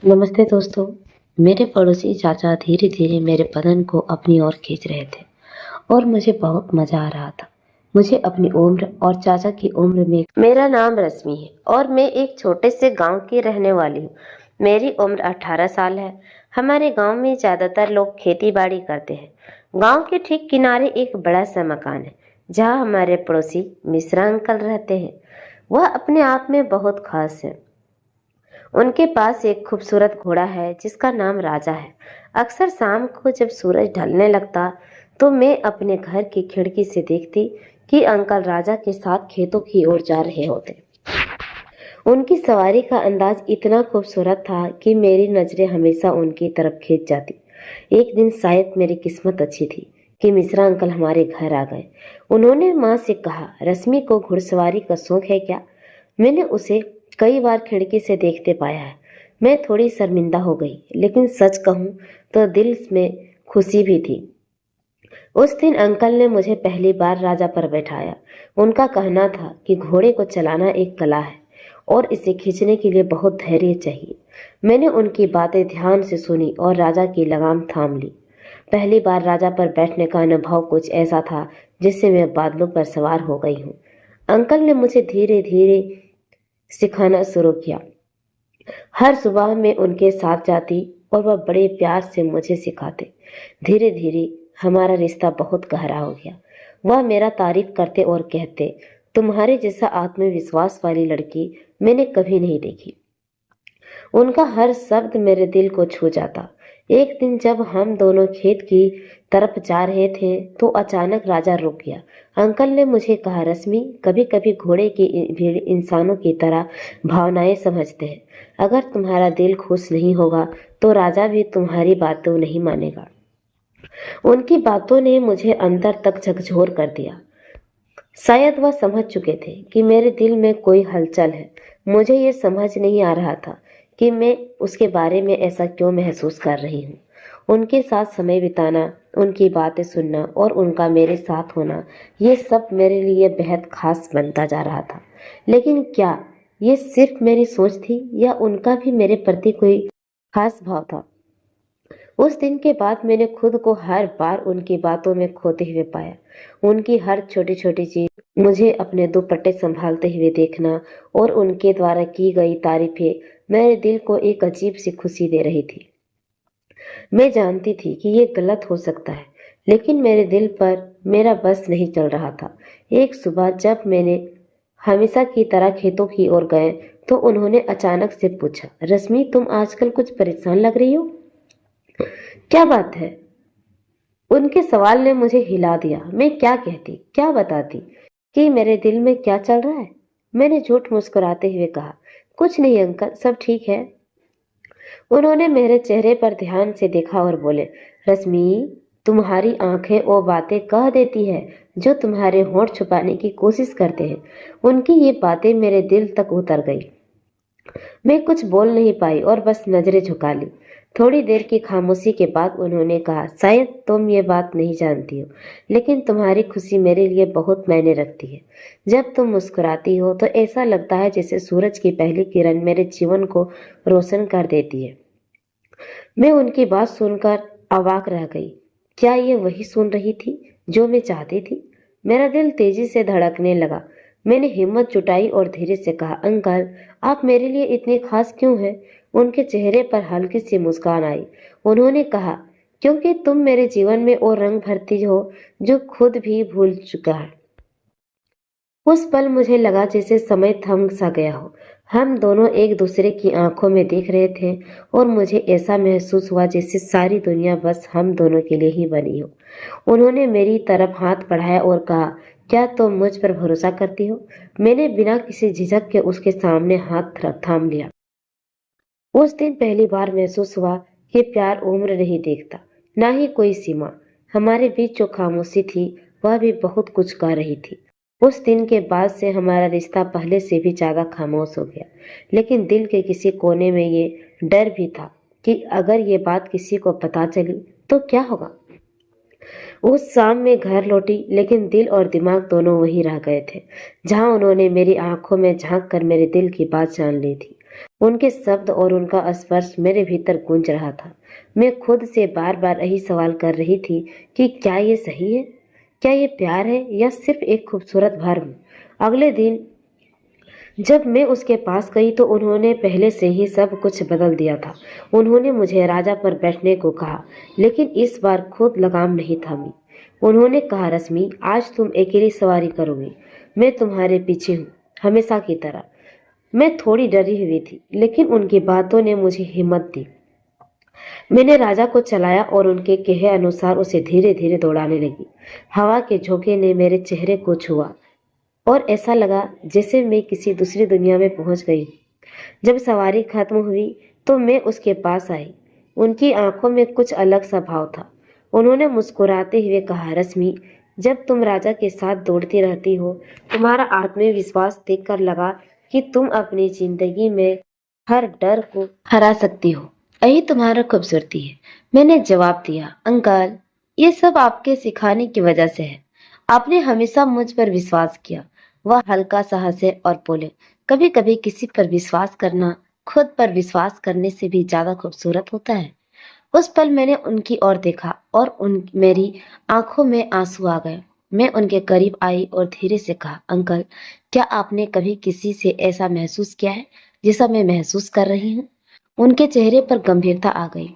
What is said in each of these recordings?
नमस्ते दोस्तों। मेरे पड़ोसी चाचा धीरे धीरे मेरे बदन को अपनी ओर खींच रहे थे और मुझे बहुत मजा आ रहा था। मुझे अपनी उम्र और चाचा की उम्र में मेरा नाम रश्मि है और मैं एक छोटे से गांव की रहने वाली हूँ। मेरी उम्र 18 साल है। हमारे गांव में ज्यादातर लोग खेती बाड़ी करते हैं। गांव के ठीक किनारे एक बड़ा सा मकान है जहाँ हमारे पड़ोसी मिश्रा अंकल रहते हैं। वह अपने आप में बहुत खास है। उनके पास एक खूबसूरत घोड़ा है जिसका नाम राजा है। अक्सर शाम को जब सूरज ढलने लगता तो मैं अपने घर की खिड़की से देखती कि अंकल राजा के साथ खेतों की ओर जा रहे होते। उनकी सवारी का अंदाज इतना खूबसूरत था कि मेरी नजरें हमेशा उनकी तरफ खींच जाती। एक दिन शायद मेरी किस्मत अच्छी थी कि मिश्रा अंकल हमारे घर आ गए। उन्होंने माँ से कहा, रश्मि को घुड़सवारी का शौक है क्या? मैंने उसे कई बार खिड़की से देखते पाया है। मैं थोड़ी शर्मिंदा हो गई, लेकिन सच कहूँ तो दिल में खुशी भी थी। उस दिन अंकल ने मुझे पहली बार राजा पर बैठाया। उनका कहना था कि घोड़े को चलाना एक कला है और इसे खींचने के लिए बहुत धैर्य चाहिए। मैंने उनकी बातें ध्यान से सुनी और राजा की लगाम थाम ली। पहली बार राजा पर बैठने का अनुभव कुछ ऐसा था जिससे मैं बादलों पर सवार हो गई हूँ। अंकल ने मुझे धीरे धीरे सिखाना शुरू किया। हर सुबह मैं उनके साथ जाती और वह बड़े प्यार से मुझे सिखाते। धीरे धीरे हमारा रिश्ता बहुत गहरा हो गया। वह मेरा तारीफ करते और कहते, तुम्हारे जैसा आत्मविश्वास वाली लड़की मैंने कभी नहीं देखी। उनका हर शब्द मेरे दिल को छू जाता। एक दिन जब हम दोनों खेत की तरफ जा रहे थे तो अचानक राजा रुक गया। अंकल ने मुझे कहा, रश्मि, कभी कभी घोड़े की भीड़ इंसानों की तरह भावनाएं समझते हैं। अगर तुम्हारा दिल खुश नहीं होगा तो राजा भी तुम्हारी बातों नहीं मानेगा। उनकी बातों ने मुझे अंदर तक झकझोर कर दिया। शायद वह समझ चुके थे कि मेरे दिल में कोई हलचल है। मुझे ये समझ नहीं आ रहा था कि मैं उसके बारे में ऐसा क्यों महसूस कर रही हूँ। उनके साथ समय बिताना, उनकी बातें सुनना और उनका मेरे साथ होना, ये सब मेरे लिए बेहद खास बनता जा रहा था। लेकिन क्या ये सिर्फ मेरी सोच थी या उनका भी मेरे प्रति कोई खास भाव था? उस दिन के बाद मैंने खुद को हर बार उनकी बातों में खोते हुए पाया। उनकी हर छोटी छोटी चीज, मुझे अपने दुपट्टे संभालते हुए देखना और उनके द्वारा की गई तारीफें मेरे दिल को एक अजीब सी खुशी दे रही थी। मैं जानती थी कि ये गलत हो सकता है, लेकिन मेरे दिल पर मेरा बस नहीं चल रहा था। एक सुबह जब मैंने हमेशा की तरह खेतों की ओर गए तो उन्होंने अचानक से पूछा, रश्मि, तुम आजकल कुछ परेशान लग रही हो। क्या बात है? उनके सवाल ने मुझे हिला दिया। मैं क्या कहती, क्या बताती कि मेरे दिल में क्या चल रहा है। मैंने झूठ मुस्कुराते हुए कहा, कुछ नहीं अंकल, सब ठीक है। उन्होंने मेरे चेहरे पर ध्यान से देखा और बोले, रश्मि, तुम्हारी आंखें वो बातें कह देती है जो तुम्हारे होंठ छुपाने की कोशिश करते हैं। उनकी ये बातें मेरे दिल तक उतर गई। मैं कुछ बोल नहीं पाई और बस नजरें झुका ली। थोड़ी देर की खामोशी के बाद उन्होंने कहा, शायद तुम ये बात नहीं जानती हो, लेकिन तुम्हारी खुशी मेरे लिए बहुत मायने रखती है। जब तुम मुस्कुराती हो तो ऐसा लगता है जैसे सूरज की पहली किरण मेरे जीवन को रोशन कर देती है। मैं उनकी बात सुनकर अवाक रह गई। क्या ये वही सुन रही थी जो मैं चाहती थी? मेरा दिल तेजी से धड़कने लगा। मैंने हिम्मत जुटाई और धीरे से कहा, अंकल, आप मेरे लिए इतने खास क्यों हैं? उनके चेहरे पर हल्की सी मुस्कान आई। उन्होंने कहा, क्योंकि तुम मेरे जीवन में वो रंग भरती हो जो खुद भी भूल चुका है। उस पल मुझे लगा जैसे समय थम सा गया हो। हम दोनों एक दूसरे की आंखों में देख रहे थे और मुझे ऐसा महसूस हुआ जैसे सारी दुनिया बस हम दोनों के लिए ही बनी हो। उन्होंने मेरी तरफ हाथ बढ़ाया और कहा, क्या तुम मुझ पर भरोसा करती हो? मैंने बिना किसी झिझक के उसके सामने हाथ थाम लिया। उस दिन पहली बार महसूस हुआ कि प्यार उम्र नहीं देखता, ना ही कोई सीमा। हमारे बीच जो खामोशी थी वह भी बहुत कुछ कह रही थी। उस दिन के बाद से हमारा रिश्ता पहले से भी ज्यादा खामोश हो गया, लेकिन दिल के किसी कोने में ये डर भी था कि अगर ये बात किसी को पता चली तो क्या होगा। उस शाम में घर लौटी, लेकिन दिल और दिमाग दोनों वहीं रह गए थे, जहां उन्होंने मेरी आंखों में झांक कर मेरे दिल की बात जान ली थी। उनके शब्द और उनका स्पर्श मेरे भीतर गूंज रहा था। मैं खुद से बार बार यही सवाल कर रही थी कि क्या ये सही है? क्या ये प्यार है या सिर्फ एक खूबसूरत भ्रम? अगले दिन जब मैं उसके पास गई तो उन्होंने पहले से ही सब कुछ बदल दिया था। उन्होंने मुझे राजा पर बैठने को कहा, लेकिन इस बार खुद लगाम नहीं थामी। उन्होंने कहा, रश्मि, आज तुम अकेली सवारी करोगी। मैं तुम्हारे पीछे हूँ, हमेशा की तरह। मैं थोड़ी डरी हुई थी, लेकिन उनकी बातों ने मुझे हिम्मत दी। मैंने राजा को चलाया और उनके कहे अनुसार उसे धीरे धीरे दौड़ाने लगी। हवा के झोंके ने मेरे चेहरे को छुआ और ऐसा लगा जैसे मैं किसी दूसरी दुनिया में पहुंच गई। जब सवारी खत्म हुई तो मैं उसके पास आई। उनकी आंखों में कुछ अलग सा भाव था। उन्होंने मुस्कुराते हुए कहा, रश्मि, जब तुम राजा के साथ दौड़ती रहती हो, तुम्हारा आत्मविश्वास देखकर लगा कि तुम अपनी जिंदगी में हर डर को हरा सकती हो। यही तुम्हारा खूबसूरती है। मैंने जवाब दिया, अंकल, ये सब आपके सिखाने की वजह से है। आपने हमेशा मुझ पर विश्वास किया। वह हल्का सा हंसे और बोले, कभी कभी किसी पर विश्वास करना खुद पर विश्वास करने से भी ज्यादा खूबसूरत होता है। उस पल मैंने उनकी ओर देखा और उन मेरी आंखों में आंसू आ गए। मैं उनके करीब आई और धीरे से कहा, अंकल, क्या आपने कभी किसी से ऐसा महसूस किया है जैसा मैं महसूस कर रही हूँ? उनके चेहरे पर गंभीरता आ गई।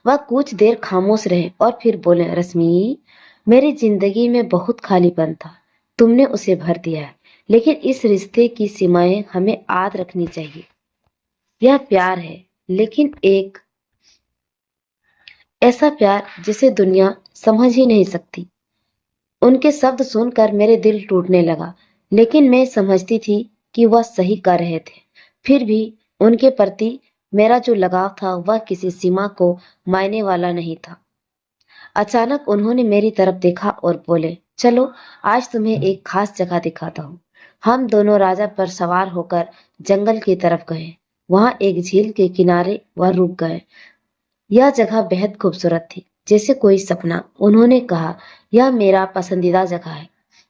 वह कुछ देर खामोश रहे और फिर बोले, रश्मि, मेरी जिंदगी में बहुत खालीपन था। तुमने उसे भर दिया है, लेकिन इस रिश्ते की सीमाएं हमें याद रखनी चाहिए। यह प्यार है, लेकिन एक ऐसा प्यार जिसे दुनिया समझ ही नहीं सकती। उनके शब्द सुनकर मेरे दिल टूटने लगा, लेकिन मैं समझती थी कि वह सही कर रहे थे। फिर भी उनके प्रति मेरा जो लगाव था वह किसी सीमा को मायने वाला नहीं था। अचानक उन्होंने मेरी तरफ देखा और बोले, चलो, आज तुम्हें एक खास जगह दिखाता हूँ। हम दोनों राजा पर सवार होकर जंगल की तरफ गए। वहां एक झील के किनारे वह रुक गए। यह जगह बेहद खूबसूरत थी, जैसे कोई सपना। उन्होंने कहा, यह मेरा पसंदीदा जगह है।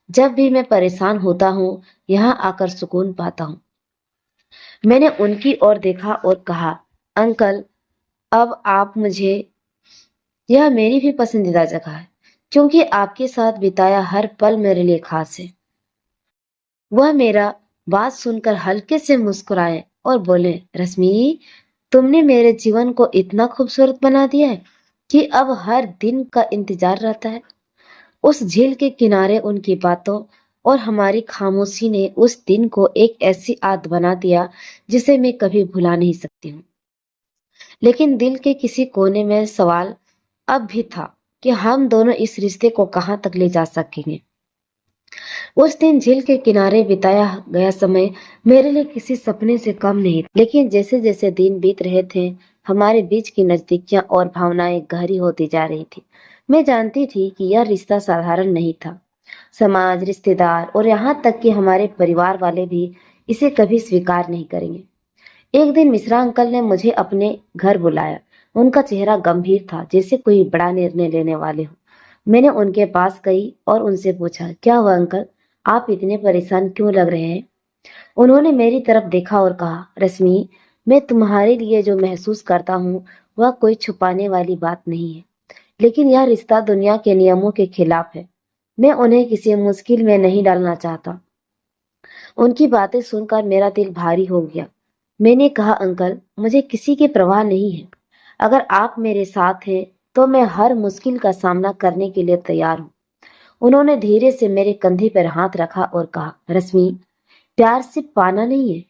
जब भी मैं परेशान होता हूँ, यहाँ आकर सुकून पाता हूँ। मैंने उनकी ओर देखा और कहा, अंकल, अब आप मुझे यह मेरी भी पसंदीदा जगह है, क्योंकि आपके साथ बिताया हर पल मेरे लिए खास है। वह मेरा बात सुनकर हल्के से मुस्कुराए और बोले, रश्मि, तुमने मेरे जीवन को इतना खूबसूरत बना दिया है कि अब हर दिन का इंतजार रहता है। उस झील के किनारे उनकी बातों और हमारी खामोशी ने उस दिन को एक ऐसी याद बना दिया जिसे मैं कभी भुला नहीं सकती हूँ। लेकिन दिल के किसी कोने में सवाल अब भी था कि हम दोनों इस रिश्ते को कहाँ तक ले जा सकेंगे। उस दिन झील के किनारे बिताया गया समय मेरे लिए किसी सपने से कम नहीं, लेकिन जैसे जैसे दिन बीत रहे थे, हमारे बीच की नजदीकियां और भावनाएं गहरी होती जा रही थी। मैं जानती थी कि यह रिश्ता साधारण नहीं था। समाज, रिश्तेदार और यहाँ तक कि हमारे परिवार वाले भी इसे कभी स्वीकार नहीं करेंगे। एक दिन मिश्रा अंकल ने मुझे अपने घर बुलाया। उनका चेहरा गंभीर था, जैसे कोई बड़ा निर्णय लेने वाले हो। मैंने उनके पास गई और उनसे पूछा, क्या हुआ अंकल, आप इतने परेशान क्यों लग रहे हैं? उन्होंने मेरी तरफ देखा और कहा, रश्मि, मैं तुम्हारे लिए जो महसूस करता हूँ वह कोई छुपाने वाली बात नहीं है, लेकिन यह रिश्ता दुनिया के नियमों के खिलाफ है। मैं उन्हें किसी मुश्किल में नहीं डालना चाहता। उनकी बातें सुनकर मेरा दिल भारी हो गया। मैंने कहा, अंकल, मुझे किसी की परवाह नहीं है। अगर आप मेरे साथ हैं तो मैं हर मुश्किल का सामना करने के लिए तैयार हूँ। उन्होंने धीरे से मेरे कंधे पर हाथ रखा और कहा, रश्मि, प्यार सिर्फ पाना नहीं है।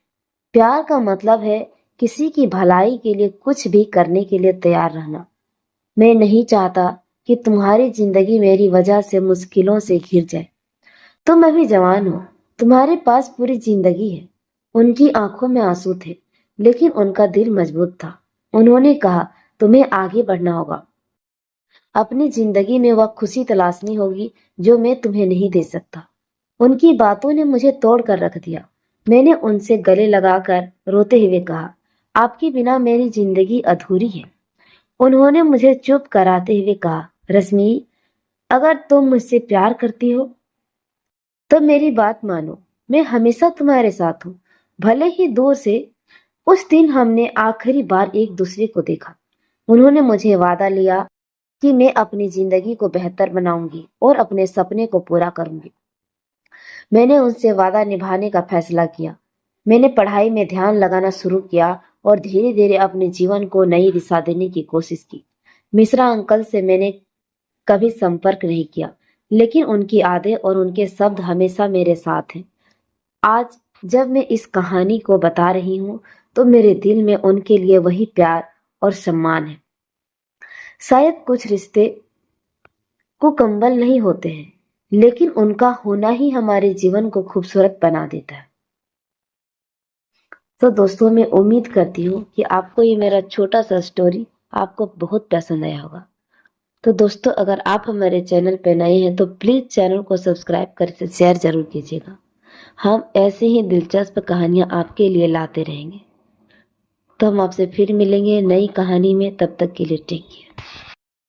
प्यार का मतलब है किसी की भलाई के लिए कुछ भी करने के लिए तैयार रहना। मैं नहीं चाहता कि तुम्हारी जिंदगी मेरी वजह से मुश्किलों से घिर जाए। तुम अभी जवान हो, तुम्हारे पास पूरी जिंदगी है। उनकी आंखों में आंसू थे, लेकिन उनका दिल मजबूत था। उन्होंने कहा, तुम्हें आगे बढ़ना होगा। अपनी जिंदगी में वह खुशी तलाशनी होगी जो मैं तुम्हें नहीं दे सकता। उनकी बातों ने मुझे तोड़ कर रख दिया। मैंने उनसे गले लगाकर रोते हुए कहा, आपके बिना मेरी जिंदगी अधूरी है। उन्होंने मुझे चुप कराते हुए कहा, रश्मि, अगर तुम मुझसे प्यार करती हो तो मेरी बात मानो। मैं हमेशा तुम्हारे साथ हूँ, भले ही दूर से। उस दिन हमने आखिरी बार एक दूसरे को देखा। उन्होंने मुझे वादा लिया कि मैं अपनी जिंदगी को बेहतर बनाऊंगी और अपने सपने को पूरा करूंगी। मैंने उनसे वादा निभाने का फैसला किया। मैंने पढ़ाई में ध्यान लगाना शुरू किया और धीरे धीरे अपने जीवन को नई दिशा देने की कोशिश की। मिश्रा अंकल से मैंने कभी संपर्क नहीं किया, लेकिन उनकी यादें और उनके शब्द हमेशा मेरे साथ हैं। आज जब मैं इस कहानी को बता रही हूँ, तो मेरे दिल में उनके लिए वही प्यार और सम्मान है। शायद कुछ रिश्ते को कंबल नहीं होते हैं, लेकिन उनका होना ही हमारे जीवन को खूबसूरत बना देता है। तो दोस्तों, मैं उम्मीद करती हूँ कि आपको ये मेरा छोटा सा स्टोरी आपको बहुत पसंद आया होगा। तो दोस्तों, अगर आप हमारे चैनल पर नए हैं तो प्लीज़ चैनल को सब्सक्राइब करके शेयर जरूर कीजिएगा। हम ऐसे ही दिलचस्प कहानियाँ आपके लिए लाते रहेंगे। तो हम आपसे फिर मिलेंगे नई कहानी में, तब तक के लिए टेक केयर।